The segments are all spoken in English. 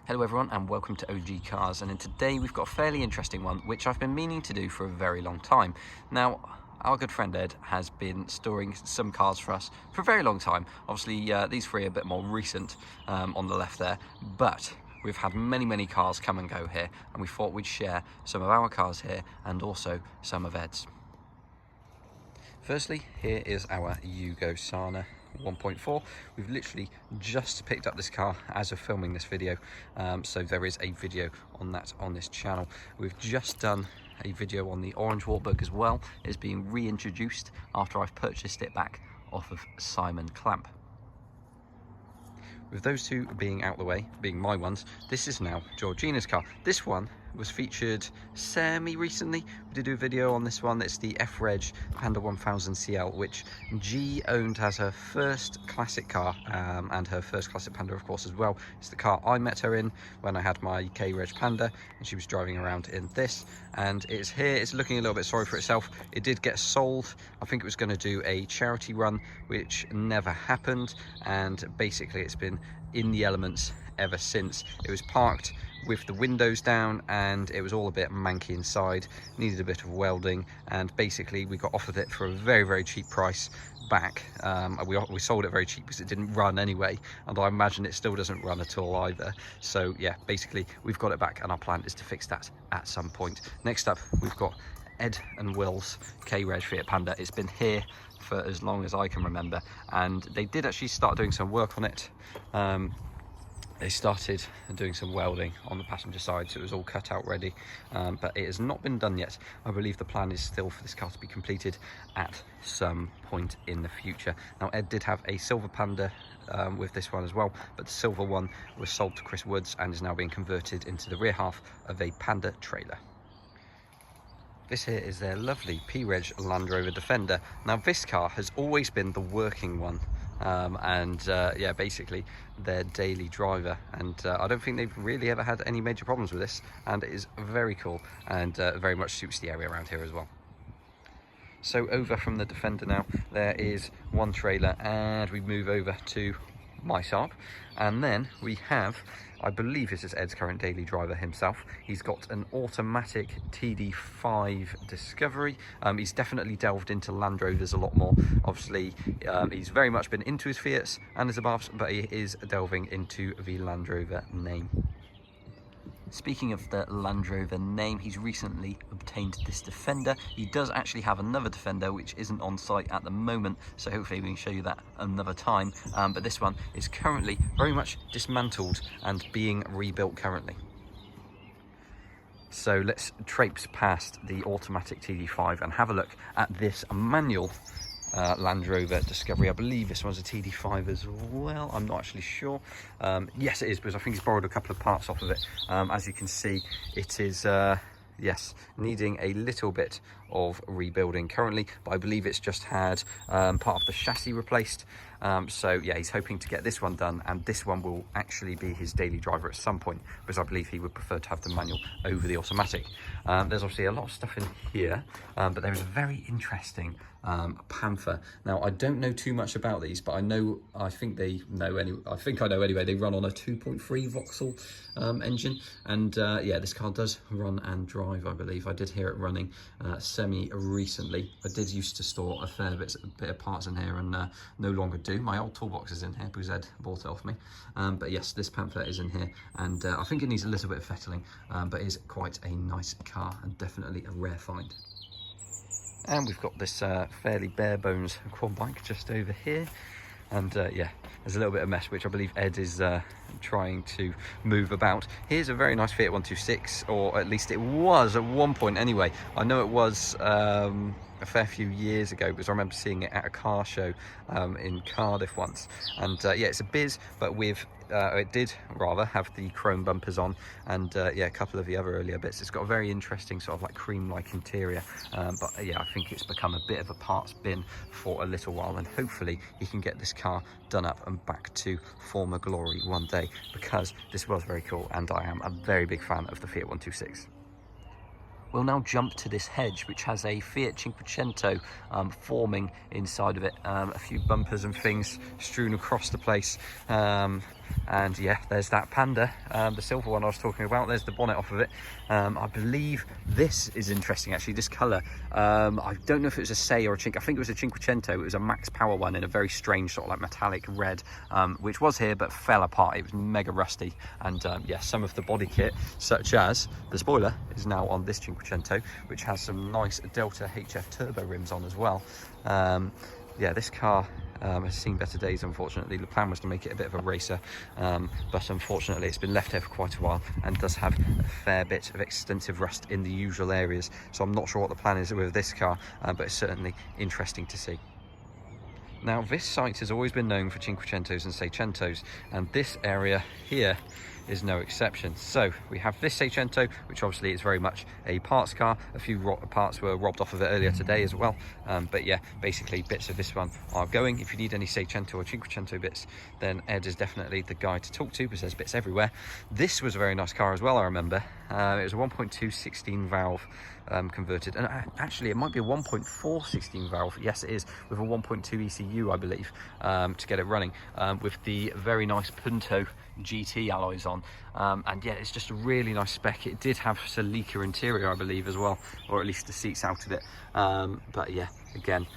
Hello everyone and welcome to OG Cars, and today we've got a fairly interesting one which I've been meaning to do for a very long time. Now, our good friend Ed has been storing some cars for us for a very long time. Obviously these three are a bit more recent on the left there, but we've had many cars come and go here, and we thought we'd share some of our cars here and also some of Ed's. Firstly, here is our Yugo Sana 1.4. We've literally just picked up this car as of filming this video, so there is a video on that on this channel. We've just done a video on the orange Wartburg as well. It's being reintroduced after I've purchased it back off of Simon Clamp. With those two being out the way, being my ones, this is now Georgina's car. This one was featured semi-recently. We did do a video on this one. It's the F-Reg Panda 1000 CL, which G owned as her first classic car, and her first classic Panda, of course, as well. It's the car I met her in when I had my K-Reg Panda, and she was driving around in this. And it's here. It's looking a little bit sorry for itself. It did get sold. I think it was going to do a charity run, which never happened, and basically it's been in the elements ever since. It was parked with the windows down and it was all a bit manky inside, needed a bit of welding, and basically we got offered it for a very cheap price back. We sold it very cheap because it didn't run anyway, and I imagine it still doesn't run at all either. So yeah, basically we've got it back and our plan is to fix that at some point. Next up, we've got Ed and Will's K-Reg Fiat Panda. It's been here for as long as I can remember, and they did actually start doing some work on it. They started doing some welding on the passenger side, so it was all cut out ready, but it has not been done yet. I believe the plan is still for this car to be completed at some point in the future. Now, Ed did have a silver Panda with this one as well, but the silver one was sold to Chris Woods and is now being converted into the rear half of a Panda trailer. This here is their lovely P-Reg Land Rover Defender. Now, this car has always been the working one, yeah, basically their daily driver, and I don't think they've really ever had any major problems with this, and it is very cool and very much suits the area around here as well. So over from the Defender now, there is one trailer, and we move over to my shop, and then we have, I believe this is Ed's current daily driver himself. He's got an automatic TD5 Discovery. He's definitely delved into Land Rovers a lot more. Obviously, he's very much been into his Fiats and his above, but he is delving into the Land Rover name. Speaking of the Land Rover name, he's recently obtained this Defender. He does actually have another Defender which isn't on site at the moment, so hopefully we can show you that another time. But this one is currently very much dismantled and being rebuilt currently. So let's traipse past the automatic TD5 and have a look at this manual Land Rover Discovery. I believe this one's a TD5 as well. I'm not actually sure. Yes, it is, because I think he's borrowed a couple of parts off of it. As you can see, it is yes, needing a little bit of rebuilding currently, but I believe it's just had part of the chassis replaced. So yeah, he's hoping to get this one done, and this one will actually be his daily driver at some point, because I believe he would prefer to have the manual over the automatic. There's obviously a lot of stuff in here, but there is a very interesting Panther. Now, I don't know too much about these, but I know I know anyway, they run on a 2.3 Vauxhall engine, and yeah, this car does run and drive. I believe I did hear it running semi recently. I did used to store a fair bit of parts in here, and no longer do. My old toolbox is in here because Ed bought it off me, but yes, this Panther is in here, and I think it needs a little bit of fettling, but is quite a nice car and definitely a rare find. And we've got this fairly bare bones quad bike just over here, and yeah, there's a little bit of mess which I believe Ed is trying to move about. Here's a very nice Fiat 126, or at least it was at one point anyway. I know it was a fair few years ago, because I remember seeing it at a car show in Cardiff once, and yeah, it's a Biz, but with it did rather have the chrome bumpers on, and yeah, a couple of the other earlier bits. It's got a very interesting sort of like cream-like interior, but yeah, I think it's become a bit of a parts bin for a little while, and hopefully he can get this car done up and back to former glory one day, because this was very cool, and I am a very big fan of the Fiat 126. We'll now jump to this hedge, which has a Fiat Cinquecento forming inside of it, a few bumpers and things strewn across the place. And yeah, there's that Panda, the silver one I was talking about. There's the bonnet off of it. I believe this is interesting actually, this colour. I don't know if it was a Sei or a Cinque. I think it was a Cinquecento. It was a max power one in a very strange sort of like metallic red, which was here but fell apart. It was mega rusty. And yeah, some of the body kit, such as the spoiler, is now on this Cinquecento, which has some nice Delta HF turbo rims on as well. Yeah, this car has seen better days, unfortunately. The plan was to make it a bit of a racer, but unfortunately it's been left here for quite a while and does have a fair bit of extensive rust in the usual areas. So I'm not sure what the plan is with this car, but it's certainly interesting to see. Now, this site has always been known for Cinquecentos and Seicentos, and this area here is no exception. So we have this Cento, which obviously is very much a parts car. A few parts were robbed off of it earlier today as well, but yeah, basically bits of this one are going. If you need any Cento or Cinquecento bits, then Ed is definitely the guy to talk to, because there's bits everywhere. This was a very nice car as well, I remember. It was a 1.2 16 valve converted, and actually it might be a 1.4 16 valve. Yes, it is, with a 1.2 ECU, I believe, to get it running, with the very nice Punto GT alloys on. And yeah, it's just a really nice spec. It did have Celica interior, I believe, as well, or at least the seats out of it. But yeah, again,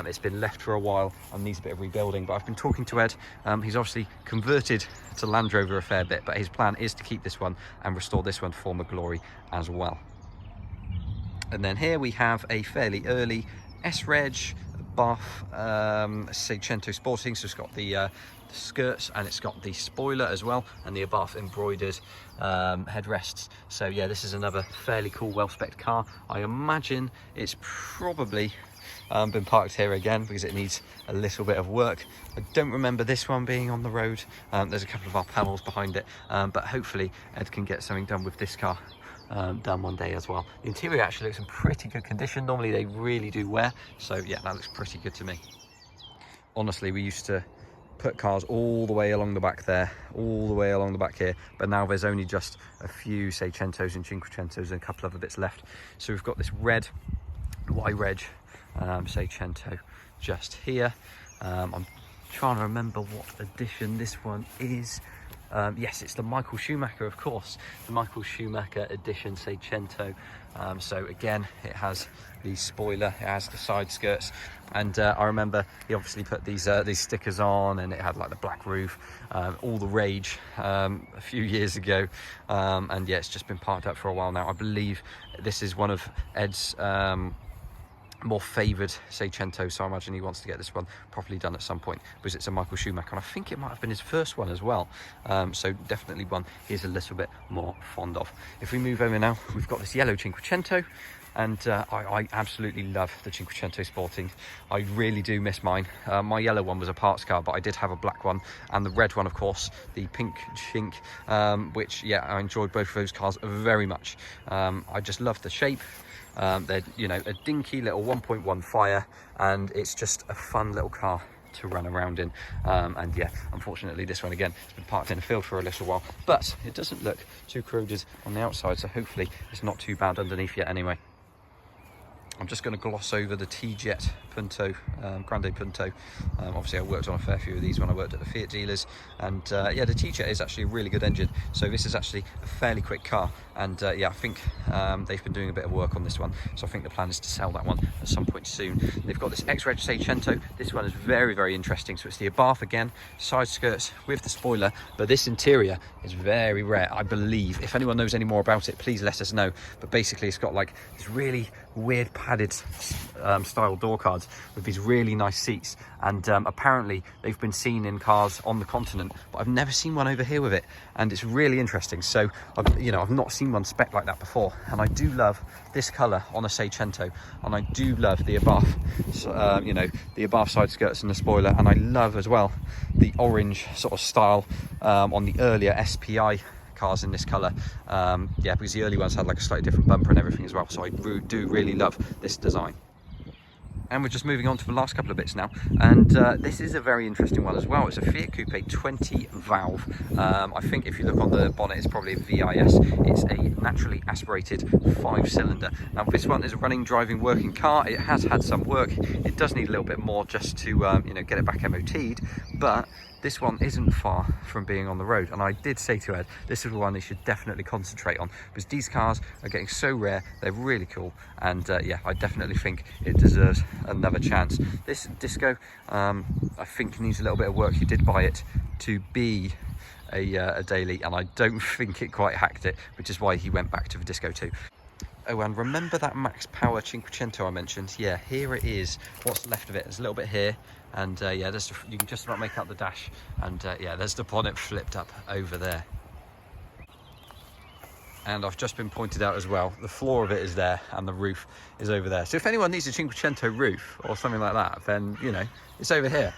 it's been left for a while and needs a bit of rebuilding. But I've been talking to Ed. He's obviously converted to Land Rover a fair bit, but his plan is to keep this one and restore this one to former glory as well. And then here we have a fairly early S-Reg Bath Cento Sporting. So it's got the skirts, and it's got the spoiler as well, and the Abarth embroidered headrests. So yeah, this is another fairly cool, well-spec'd car. I imagine it's probably been parked here again because it needs a little bit of work. I don't remember this one being on the road. There's a couple of our panels behind it, but hopefully Ed can get something done with this car done one day as well. The interior actually looks in pretty good condition. Normally they really do wear, so yeah, that looks pretty good to me. Honestly, we used to put cars all the way along the back there, all the way along the back here, but now there's only just a few Seicentos and Cinquecentos and a couple other bits left. So we've got this red Y-Reg Seicento just here. I'm trying to remember what edition this one is. Yes, it's the Michael Schumacher, of course, the Michael Schumacher edition Seicento. So again, it has the spoiler, it has the side skirts, and I remember he obviously put these stickers on, and it had like the black roof, all the rage a few years ago, and yeah, it's just been parked up for a while now. I believe this is one of Ed's more favoured Seicento, so I imagine he wants to get this one properly done at some point, because it's a Michael Schumacher, and I think it might have been his first one as well, so definitely one he's a little bit more fond of. If we move over now, we've got this yellow Cinquecento, and I absolutely love the Cinquecento Sporting. I really do miss mine. My yellow one was a parts car, but I did have a black one, and the red one, of course, the pink Cinque, which, yeah, I enjoyed both of those cars very much. I just love the shape. They're, you know, a dinky little 1.1 Fire, and it's just a fun little car to run around in. And yeah, unfortunately this one again has been parked in a field for a little while, but it doesn't look too corroded on the outside, so hopefully it's not too bad underneath yet anyway. I'm just going to gloss over the Tjet Punto, Grande Punto. Obviously I worked on a fair few of these when I worked at the Fiat dealers, and yeah, the Tjet is actually a really good engine, so this is actually a fairly quick car, and yeah, I think they've been doing a bit of work on this one, so I think the plan is to sell that one at some point soon. They've got this X-Reg Seicento. This one is very, very interesting. So it's the Abarth again, side skirts with the spoiler, but this interior is very rare, I believe. If anyone knows any more about it, please let us know. But basically it's got like this really weird padded style door cards with these really nice seats, and apparently they've been seen in cars on the continent, but I've never seen one over here with it, and it's really interesting. So I've not seen one spec like that before, and I do love this color on a Seicento, and I do love the Abarth, the Abarth side skirts and the spoiler, and I love as well the orange sort of style on the earlier SPI cars in this color, yeah, because the early ones had like a slightly different bumper and everything as well, so I do really love this design. And we're just moving on to the last couple of bits now, and this is a very interesting one as well. It's a Fiat Coupe 20 valve. I think if you look on the bonnet, it's probably a VIS. It's a naturally aspirated 5-cylinder. Now this one is a running, driving, working car. It has had some work. It does need a little bit more just to get it back MOT'd, but this one isn't far from being on the road. And I did say to Ed, this is the one he should definitely concentrate on, because these cars are getting so rare, they're really cool, and yeah, I definitely think it deserves another chance. This Disco, I think needs a little bit of work. He did buy it to be a daily, and I don't think it quite hacked it, which is why he went back to the Disco 2. Oh, and remember that max power Cento I mentioned? Yeah, here it is, what's left of it. There's a little bit here, and yeah, you can just about make out the dash, and yeah, there's the bonnet flipped up over there. And I've just been pointed out as well, the floor of it is there and the roof is over there. So if anyone needs a Cento roof or something like that, then, you know, it's over here.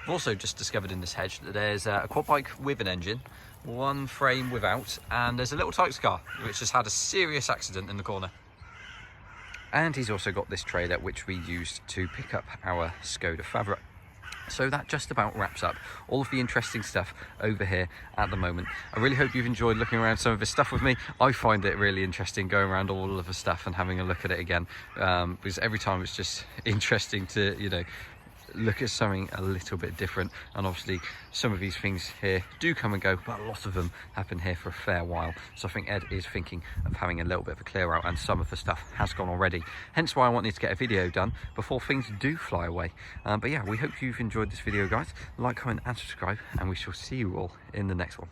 I've also just discovered in this hedge that there's a quad bike with an engine, one frame without, and there's a little Tykes car which has had a serious accident in the corner. And he's also got this trailer which we used to pick up our Skoda Fabia. So that just about wraps up all of the interesting stuff over here at the moment. I really hope you've enjoyed looking around some of this stuff with me. I find it really interesting going around all of the stuff and having a look at it again, because every time it's just interesting to, you know, look at something a little bit different. And obviously some of these things here do come and go, but a lot of them have been here for a fair while. So I think Ed is thinking of having a little bit of a clear out, and some of the stuff has gone already, hence why I wanted to get a video done before things do fly away. But yeah, we hope you've enjoyed this video, guys. Like, comment and subscribe, and we shall see you all in the next one.